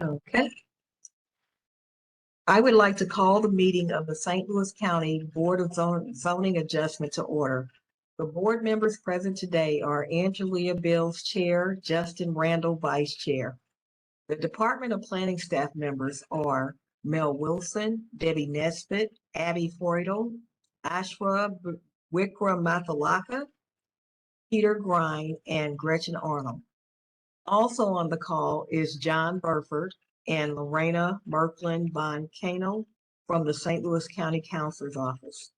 Okay. I would like to call the meeting of the St. Louis County Board of Zoning Adjustment to order. The board members present today are Angelia Bills, Chair, Justin Randall, Vice Chair. The Department of Planning staff members are Mel Wilson, Debbie Nesbitt, Abby Freudel, Ashra Wickramathalaka, Peter Grind, and Gretchen Arnold. Also on the call is John Burford and Lorena Merklin Von Cano from the St. Louis County Counselor's Office.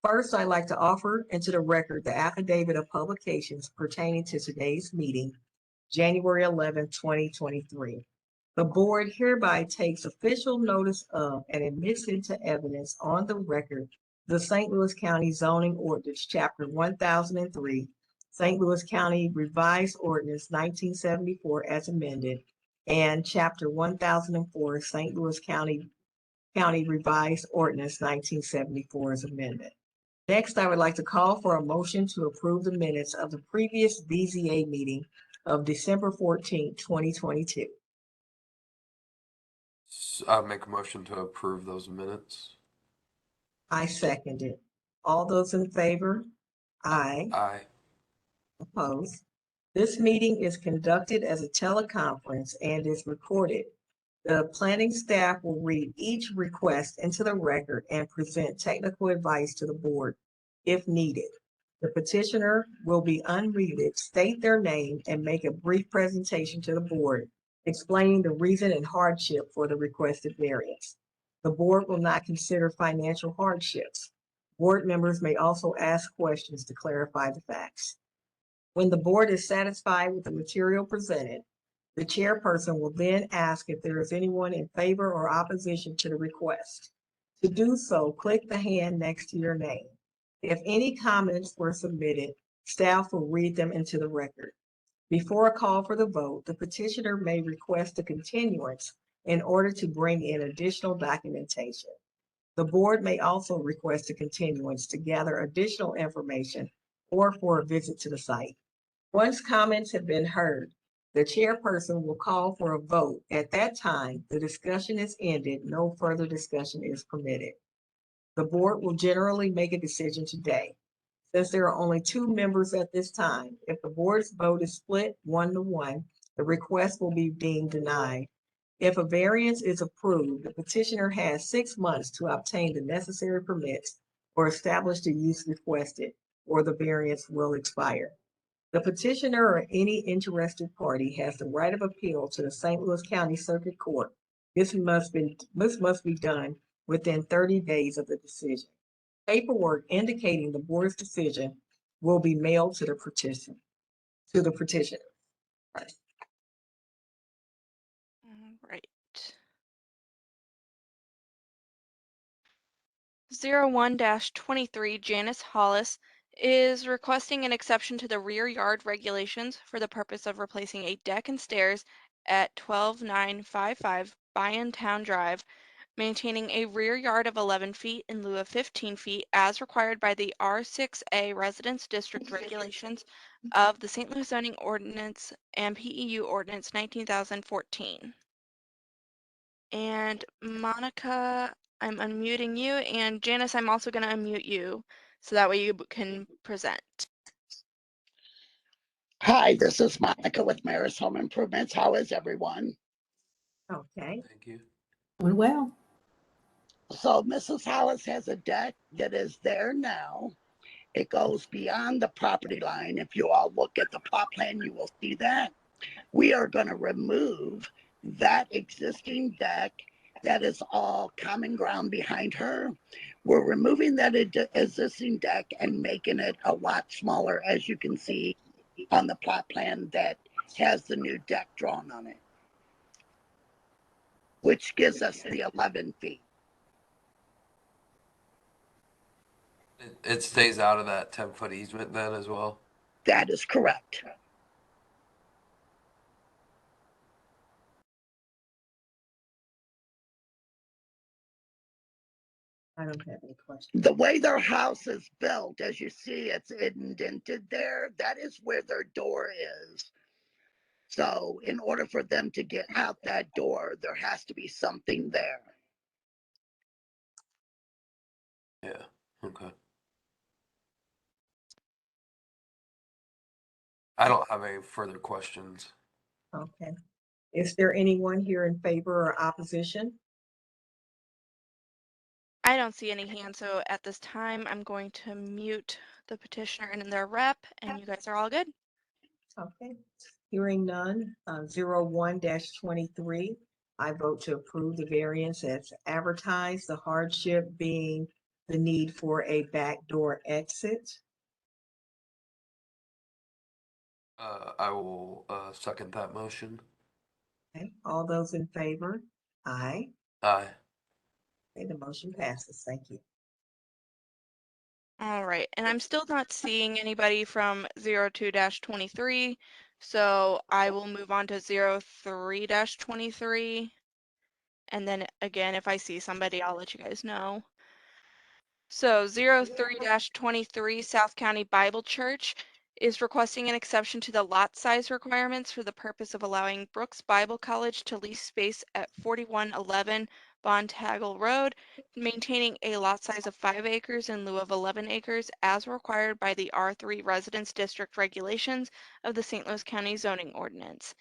First, I'd like to offer into the record the affidavit of publications pertaining to today's meeting, January 11, 2023. The board hereby takes official notice of and admits into evidence on the record the St. Louis County Zoning Ordinance, Chapter 1003, St. Louis County Revised Ordinance 1974 as amended, and Chapter 1004, St. Louis County Revised Ordinance 1974 as amended. Next, I would like to call for a motion to approve the minutes of the previous BZA meeting of December 14, 2022. I'll make a motion to approve those minutes. I second it. All those in favor? Aye. Aye. Opposed? This meeting is conducted as a teleconference and is recorded. The planning staff will read each request into the record and present technical advice to the board if needed. The petitioner will be unmuted, state their name, and make a brief presentation to the board, explaining the reason and hardship for the requested variance. The board will not consider financial hardships. Board members may also ask questions to clarify the facts. When the board is satisfied with the material presented, the chairperson will then ask if there is anyone in favor or opposition to the request. To do so, click the hand next to your name. If any comments were submitted, staff will read them into the record. Before a call for the vote, the petitioner may request a continuance in order to bring in additional documentation. The board may also request a continuance to gather additional information or for a visit to the site. Once comments have been heard, the chairperson will call for a vote. At that time, the discussion is ended. No further discussion is permitted. The board will generally make a decision today. Since there are only two members at this time, if the board's vote is split 1-1, the request will be deemed denied. If a variance is approved, the petitioner has 6 months to obtain the necessary permits or establish the use requested, or the variance will expire. The petitioner or any interested party has the right of appeal to the St. Louis County Circuit Court. This must be done within 30 days of the decision. Paperwork indicating the board's decision will be mailed to the petitioner. Right. All right. 01-23 Janice Hollis is requesting an exception to the rear yard regulations for the purpose of replacing a deck and stairs at 12955 Byontown Drive, maintaining a rear yard of 11 feet in lieu of 15 feet as required by the R6A Residence District regulations of the St. Louis Zoning Ordinance and PEU Ordinance 19,014. And Monica, I'm unmuting you, and Janice, I'm also going to unmute you so that way you can present. Hi, this is Monica with Maris Home Improvements. How is everyone? Okay. Thank you. Doing well. So Mrs. Hollis has a deck that is there now. It goes beyond the property line. If you all look at the plot plan, you will see that. We are going to remove that existing deck. That is all common ground behind her. We're removing that existing deck and making it a lot smaller, as you can see on the plot plan that has the new deck drawn on it, which gives us the 11 feet. It stays out of that 10-foot easement then as well? That is correct. I don't have any questions. The way their house is built, as you see, it's indented there. That is where their door is. So in order for them to get out that door, there has to be something there. Yeah, okay. I don't have any further questions. Okay. Is there anyone here in favor or opposition? I don't see any hands, so at this time, I'm going to mute the petitioner and their rep, and you guys are all good. Okay. Hearing none, 01-23, I vote to approve the variance as advertised, the hardship being the need for a backdoor exit. I will second that motion. Okay. All those in favor? Aye. Aye. Okay, the motion passes. Thank you. All right, and I'm still not seeing anybody from 02-23, so I will move on to 03-23. And then again, if I see somebody, I'll let you guys know. So 03-23 South County Bible Church is requesting an exception to the lot size requirements for the purpose of allowing Brooks Bible College to lease space at 4111 Bontagle Road, maintaining a lot size of 5 acres in lieu of 11 acres as required by the R3 Residence District regulations of the St. Louis County Zoning Ordinance.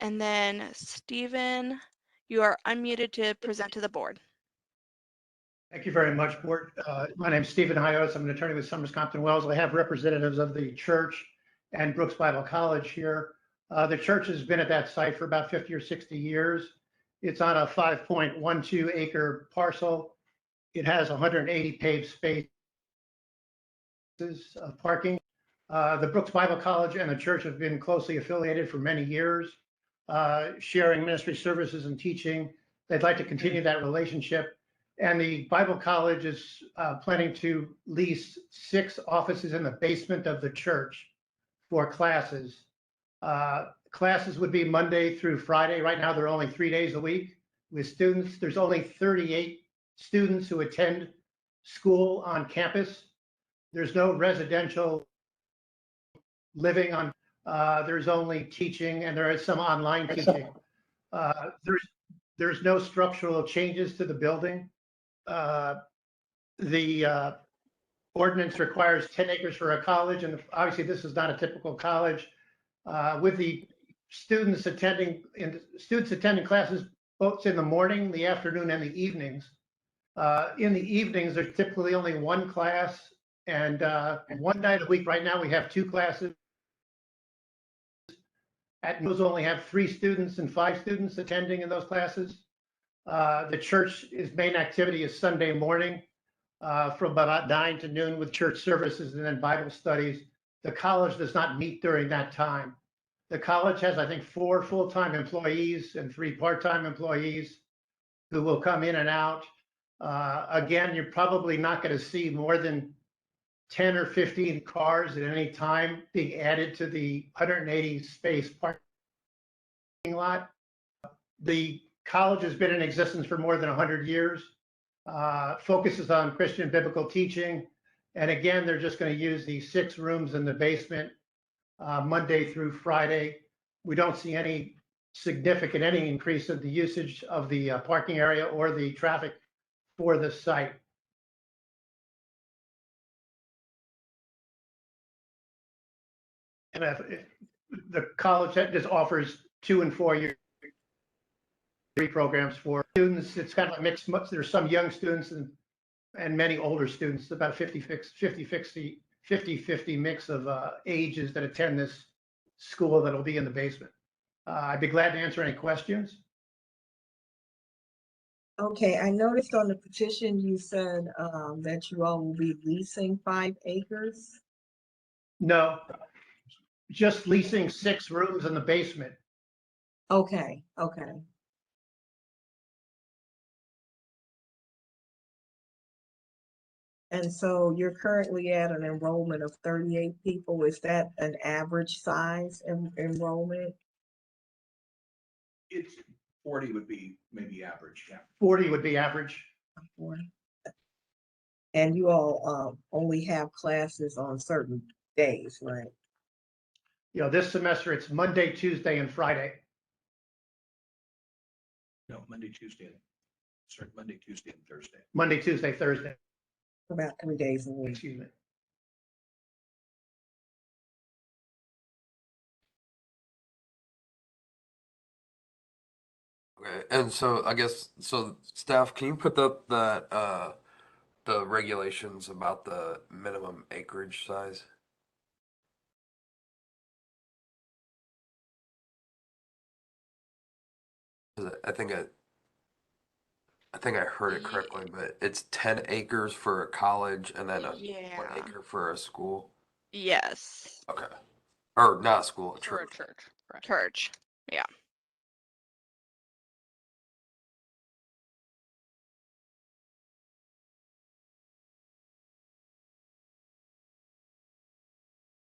And then Stephen, you are unmuted to present to the board. Thank you very much, Board. My name is Stephen Hyos. I'm an attorney with Summers Compton Wells. I have representatives of the church and Brooks Bible College here. The church has been at that site for about 50 or 60 years. It's on a 5.12 acre parcel. It has 180 paved spaces of parking. The Brooks Bible College and the church have been closely affiliated for many years, sharing ministry services and teaching. They'd like to continue that relationship. And the Bible College is planning to lease 6 offices in the basement of the church for classes. Classes would be Monday through Friday. Right now, they're only 3 days a week with students. There's only 38 students who attend school on campus. There's no residential living on. There's only teaching, and there is some online teaching. There's no structural changes to the building. The ordinance requires 10 acres for a college, and obviously this is not a typical college. With the students attending classes both in the morning, the afternoon, and the evenings. In the evenings, there's typically only one class, and one night a week. Right now, we have 2 classes. At those only have 3 students and 5 students attending in those classes. The church's main activity is Sunday morning from about 9 to noon with church services and then Bible studies. The college does not meet during that time. The college has, I think, 4 full-time employees and 3 part-time employees who will come in and out. Again, you're probably not going to see more than 10 or 15 cars at any time being added to the 180 space parking lot. The college has been in existence for more than 100 years, focuses on Christian biblical teaching. And again, they're just going to use the 6 rooms in the basement Monday through Friday. We don't see any significant, any increase of the usage of the parking area or the traffic for the site. And the college just offers 2 and 4 year programs for students. It's kind of a mixed. There's some young students and many older students. About a 50-50 mix of ages that attend this school that'll be in the basement. I'd be glad to answer any questions. Okay, I noticed on the petition you said that you all will be leasing 5 acres. No, just leasing 6 rooms in the basement. Okay, okay. And so you're currently at an enrollment of 38 people. Is that an average size enrollment? It's 40 would be maybe average, yeah. 40 would be average. And you all only have classes on certain days, right? You know, this semester it's Monday, Tuesday, and Friday. No, Monday, Tuesday, sorry, Monday, Tuesday, and Thursday. Monday, Tuesday, Thursday, About 3 days a week. excuse me. Okay, and so I guess, so staff, can you put up that, the regulations about the minimum acreage size? 'Cause I think I heard it correctly, but it's 10 acres for a college and then 1 Yeah. acre for a school. Yes. Okay. Or not a school, a For a church. church, correct. Church. Yeah.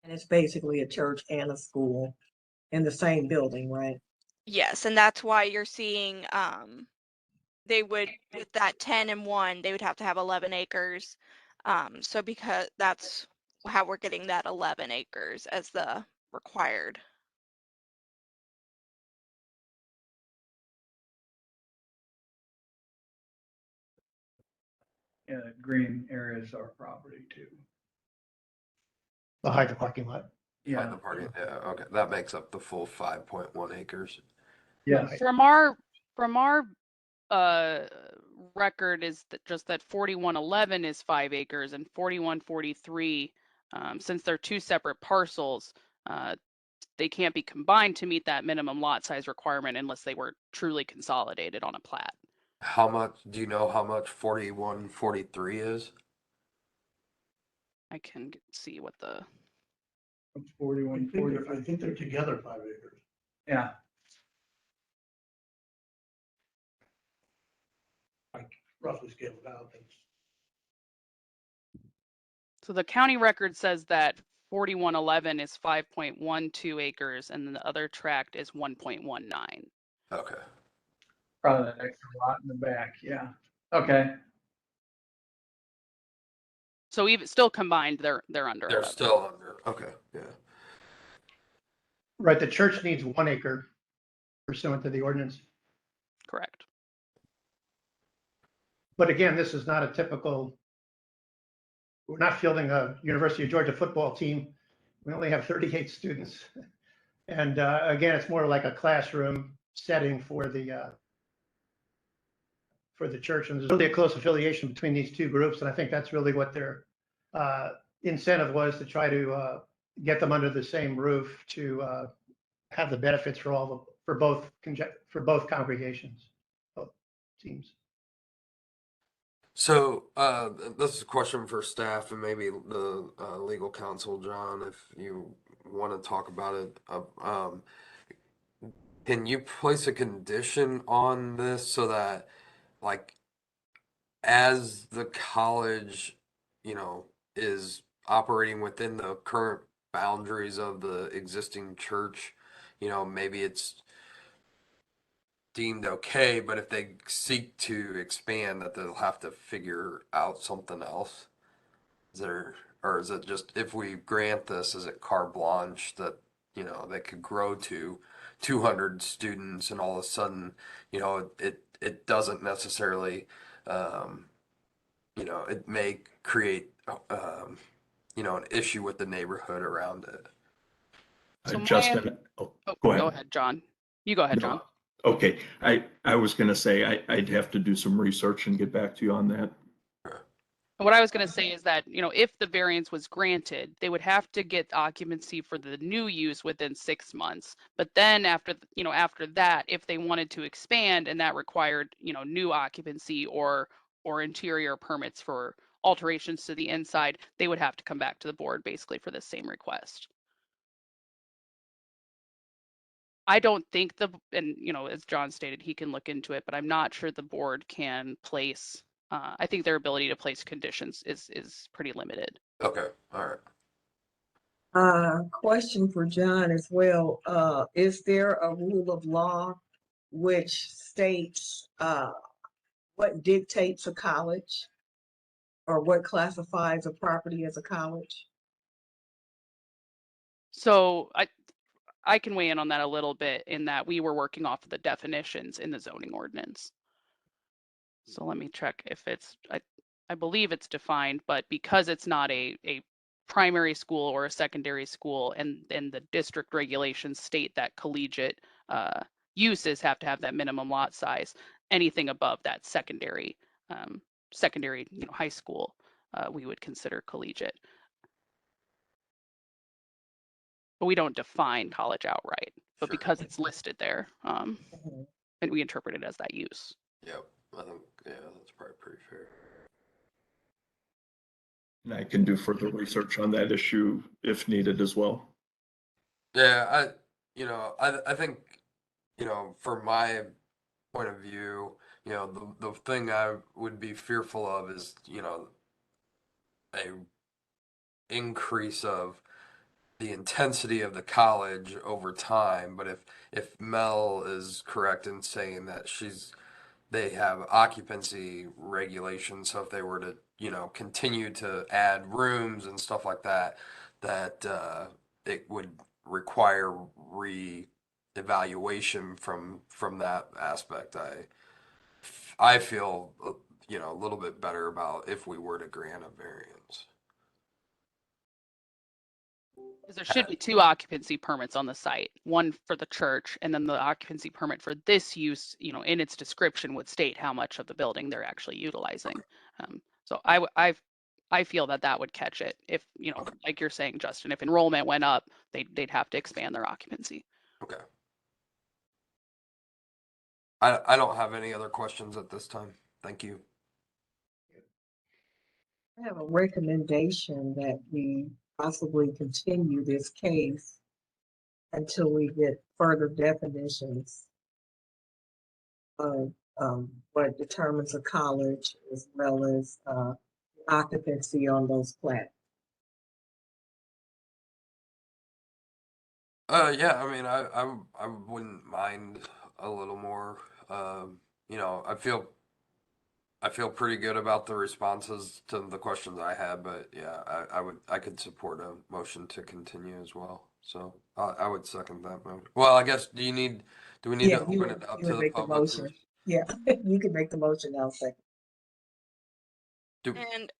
And it's basically a church and a school in the same building, right? Yes, and that's why you're seeing they would, with that 10 and 1, they would have to have 11 acres. So because that's how we're getting that 11 acres as the required. Yeah, green areas are property too. Behind the parking lot. By Yeah, the parking, yeah, okay, that makes up the full 5.1 acres. yes, From our record is that just that 4111 is 5 acres and 4143, since they're two separate parcels, they can't be combined to meet that minimum lot size requirement unless they were truly consolidated on a plat. How much, do you know how much 4143 is? I can see what the, it's 41, 40. I think they're together 5 acres. Yeah, Roughly scaled out. so the county record says that 4111 is 5.12 acres and then the other tract is 1.19. Okay. probably that extra lot in the back, yeah. Okay, So even still combined, they're under They're 11. still under, okay, yeah. Right, the church needs 1 acre pursuant to the ordinance. Correct. But again, this is not a typical, we're not fielding a University of Georgia football team. We only have 38 students. And again, it's more like a classroom setting for the church. And there's really a close affiliation between these two groups. And I think that's really what their incentive was, to try to get them under the same roof to have the benefits for both congregations, both teams. So, this is a question for staff and maybe the legal counsel, John, if you want to talk about it. Can you place a condition on this so that, like, as the college, is operating within the current boundaries of the existing church, maybe it's deemed okay, but if they seek to expand, that they'll have to figure out something else? Or is it just, if we grant this, is it carte blanche that, they could grow to 200 students and all of a sudden, it doesn't necessarily, it may create, an issue with the neighborhood around it. So Justin, oh, go ahead. Go ahead, John. You go ahead, No. John. Okay, I was gonna say, I'd have to do some research and get back to you on that. What I was going to say is that, if the variance was granted, they would have to get occupancy for the new use within 6 months. But then after that, if they wanted to expand and that required, new occupancy or interior permits for alterations to the inside, they would have to come back to the board basically for the same request. I don't think and as John stated, he can look into it, but I'm not sure the board can place, I think their ability to place conditions is pretty limited. Okay, all right. Question for John as well. Is there a rule of law which states what dictates a college or what classifies a property as a college? So I can weigh in on that a little bit in that we were working off of the definitions in the zoning ordinance. So let me check if it's, I believe it's defined, but because it's not a primary school or a secondary school, and the district regulations state that collegiate uses have to have that minimum lot size, anything above that secondary, high school, we would consider collegiate. But we don't define college outright, but Sure. because it's listed there, Mhm. and we interpret it as that use. Yep. I think, yeah, that's probably pretty fair. And I can do further research on that issue if needed as well. Yeah, I think, from my point of view, the thing I would be fearful of is, a increase of the intensity of the college over time. But if Mel is correct in saying that they have occupancy regulations, so if they were to, continue to add rooms and stuff like that, that it would require re-evaluation from that aspect. I feel, a little bit better about if we were to grant a variance. Because there should be 2 occupancy permits on the site, one for the church, and then the occupancy permit for this use, in its description would state how much of the building they're actually utilizing. So I feel that would catch it if, like you're saying, Justin, if enrollment went up, they'd have to expand their occupancy. Okay. I don't have any other questions at this time. Thank you. I have a recommendation that we possibly continue this case until we get further definitions of what determines a college as well as occupancy on those plats. Yeah, I mean, I wouldn't mind a little more. I feel pretty good about the responses to the questions I had, but yeah, I could support a motion to continue as well. So I would second that motion. Well, I guess do we need to open it up to the make the public? motion. Yeah, you can make the motion. I'll second. And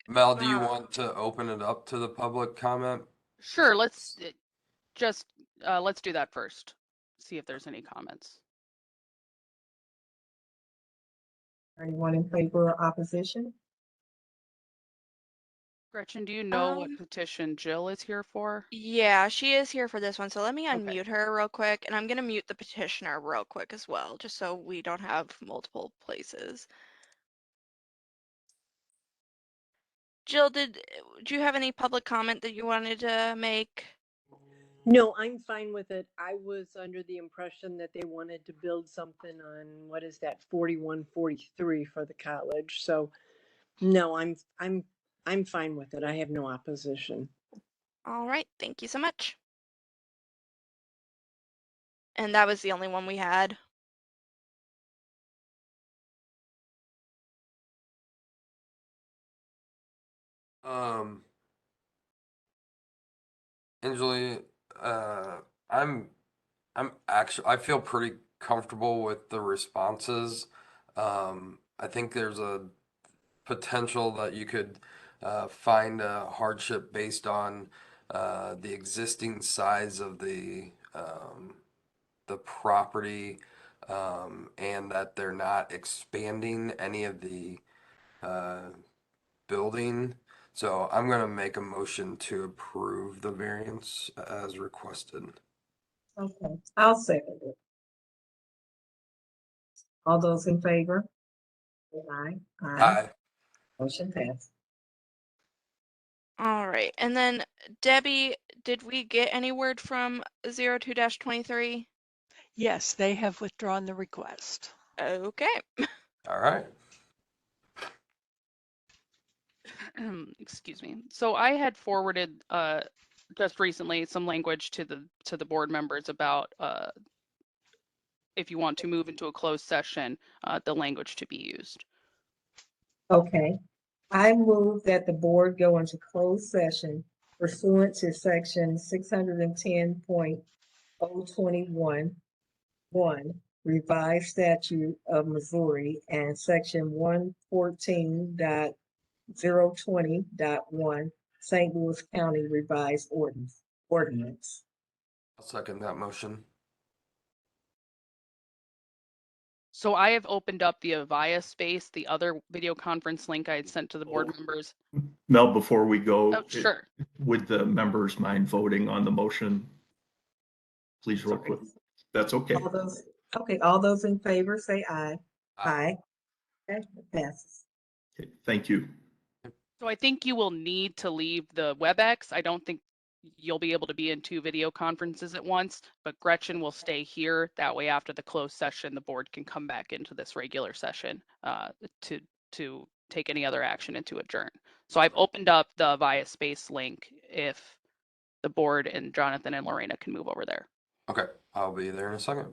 Mel, do you want to open it up to the public comment? Sure, let's do that first. See if there's any comments. Anyone in favor or opposition? Gretchen, do you know what petition Jill is here for? yeah, she is here for this one. So let me Okay. unmute her real quick, and I'm gonna mute the petitioner real quick as well, just so we don't have multiple places. Jill, do you have any public comment that you wanted to make? No, I'm fine with it. I was under the impression that they wanted to build something on, what is that, 4143 for the college. So no, I'm fine with it. I have no opposition. All right, thank you so much. And that was the only one we had. Angeli, I feel pretty comfortable with the responses. I think there's a potential that you could find a hardship based on the existing size of the property, and that they're not expanding any of the building. So I'm gonna make a motion to approve the variance as requested. Okay, I'll second it. All those in favor? Aye. Aye. Motion passed. All right, and then Debbie, did we get any word from 02-23? Yes, they have withdrawn the request. Okay. All right. Excuse me. So I had forwarded just recently some language to the board members about if you want to move into a closed session, the language to be used. Okay, I move that the board go into closed session pursuant to section 610.0 021, 1, revised statute of Missouri and section 114.020.1, St. Louis County revised ordinance. I'll second that motion. So I have opened up the Avaya space, the other video conference link I had sent to the board members. Mel, before we go, Oh, sure. would the members mind voting on the motion? Please, real quick. That's okay. All those in favor say aye. Aye. Okay, it passes. Okay, thank you. So I think you will need to leave the WebEx. I don't think you'll be able to be in 2 video conferences at once, but Gretchen will stay here. That way, after the closed session, the board can come back into this regular session to take any other action and to adjourn. So I've opened up the Avaya Space link if the board and Jonathan and Lorena can move over there. Okay, I'll be there in a second.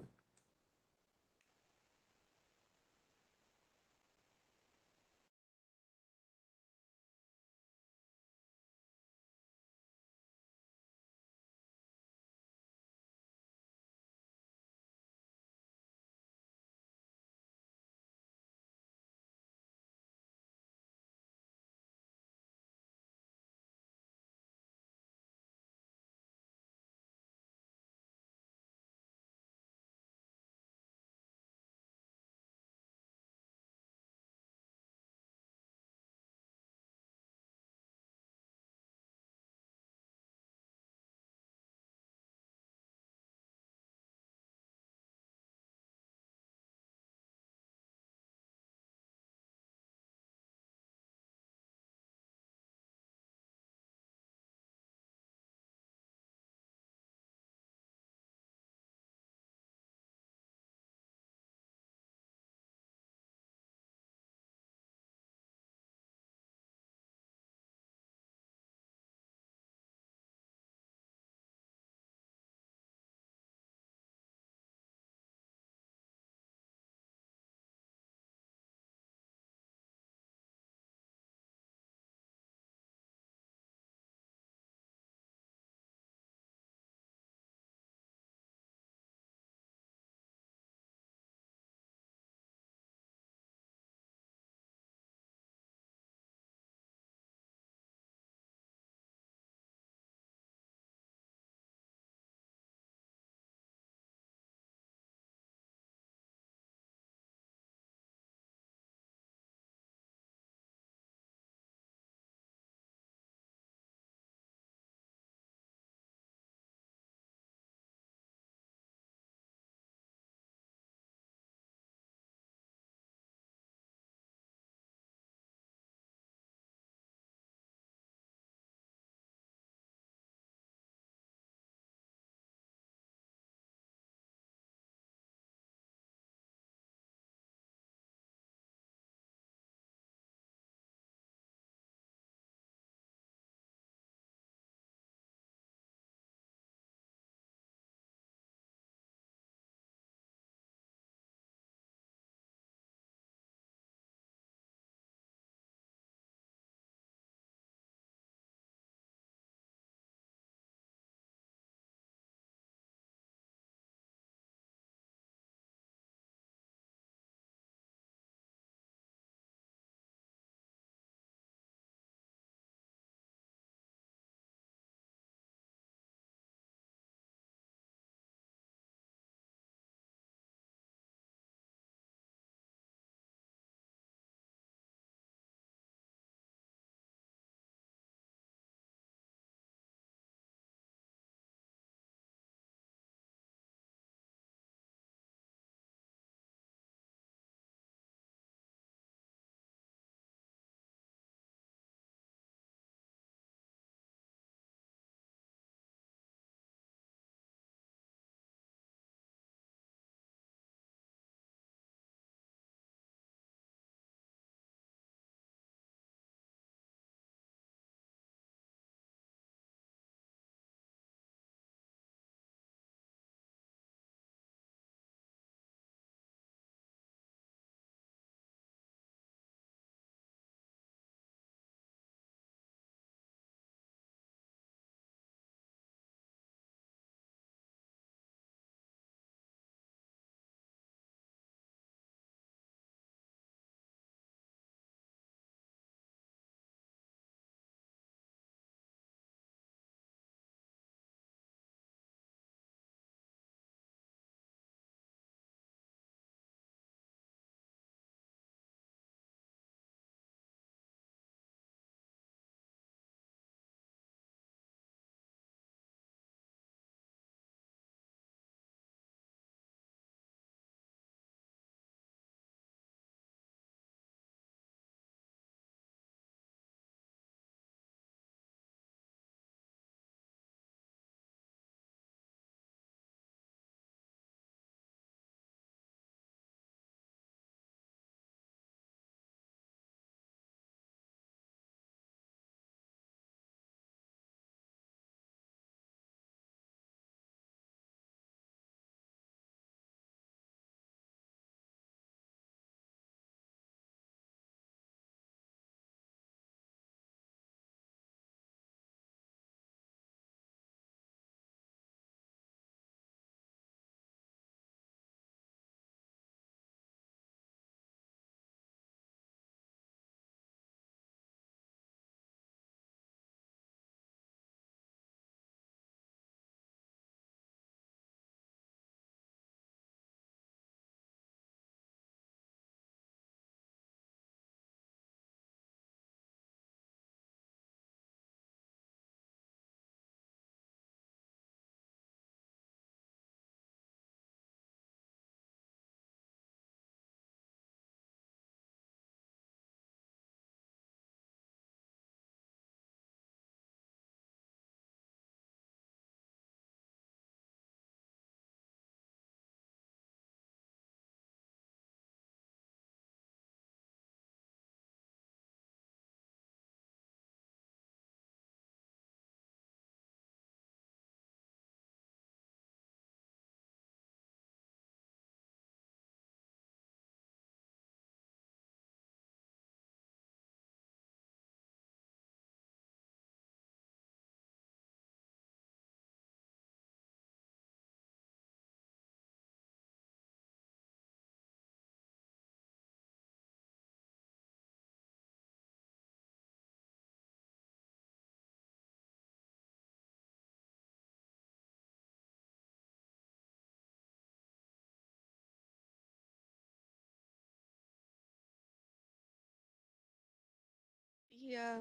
Yeah.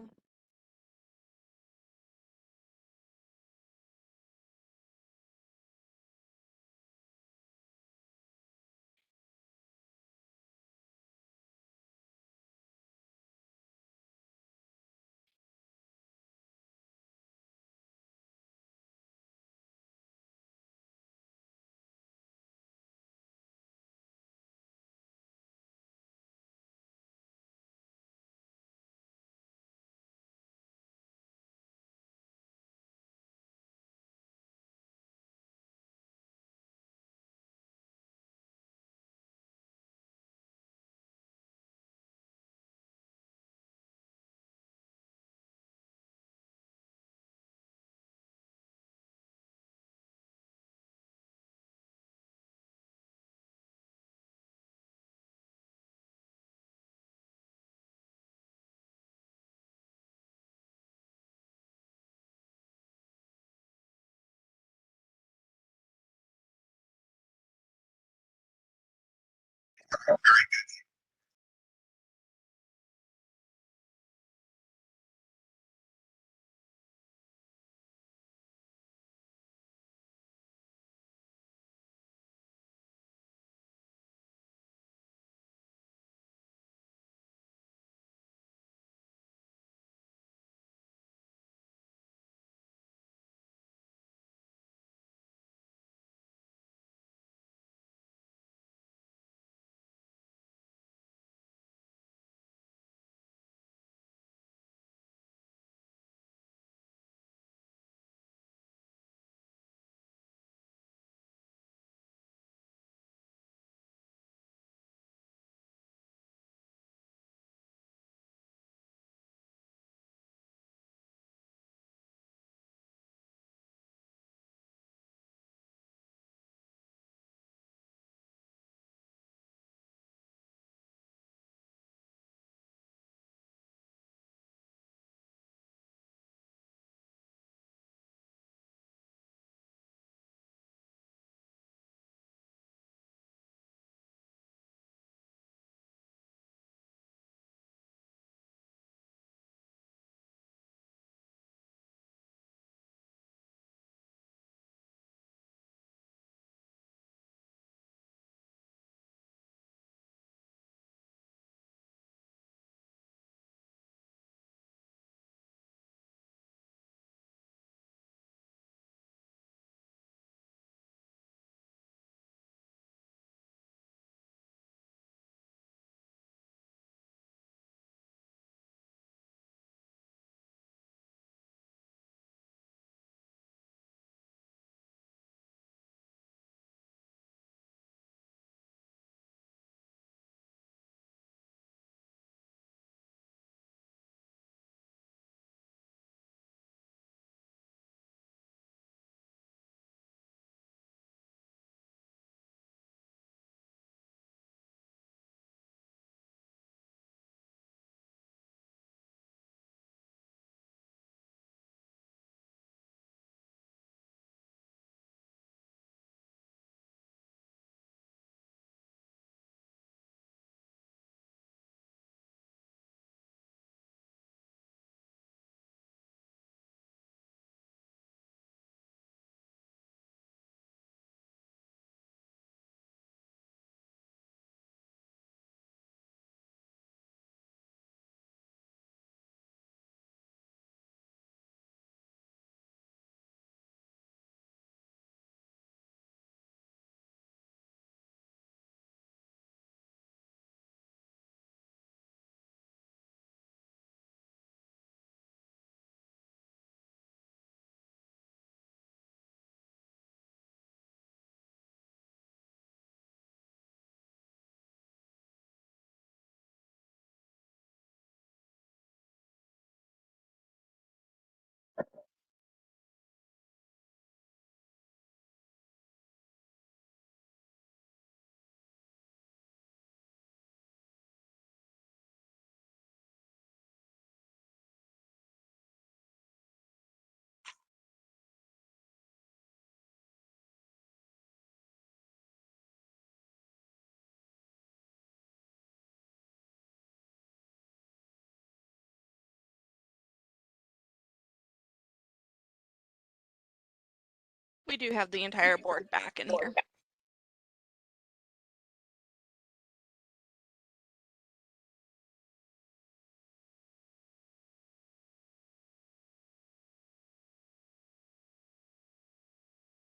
We do have the entire board back in here.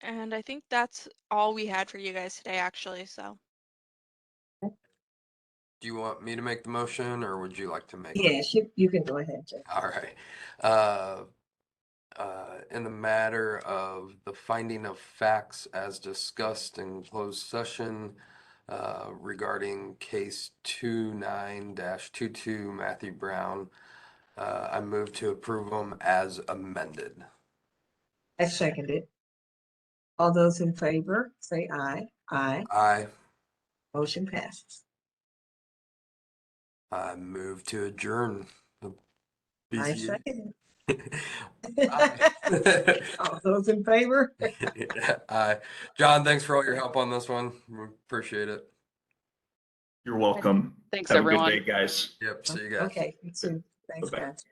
And I think that's all we had for you guys today, actually, so. Do you want me to make the motion or would you like to make it? Yes, you can go ahead, Jeff. All right. In the matter of the finding of facts as discussed in closed session regarding case 29-22 Matthew Brown, I move to approve them as amended. I second it. All those in favor, say aye. Aye. Aye. Motion passes. I move to adjourn. the I BZA. second Aye. it. All those in favor? Aye. John, thanks for all your help on this one. We appreciate it. You're welcome. Thanks, Have everyone. a good day, guys. Yep. See you guys. Okay, you too. Thanks, Bye-bye. guys.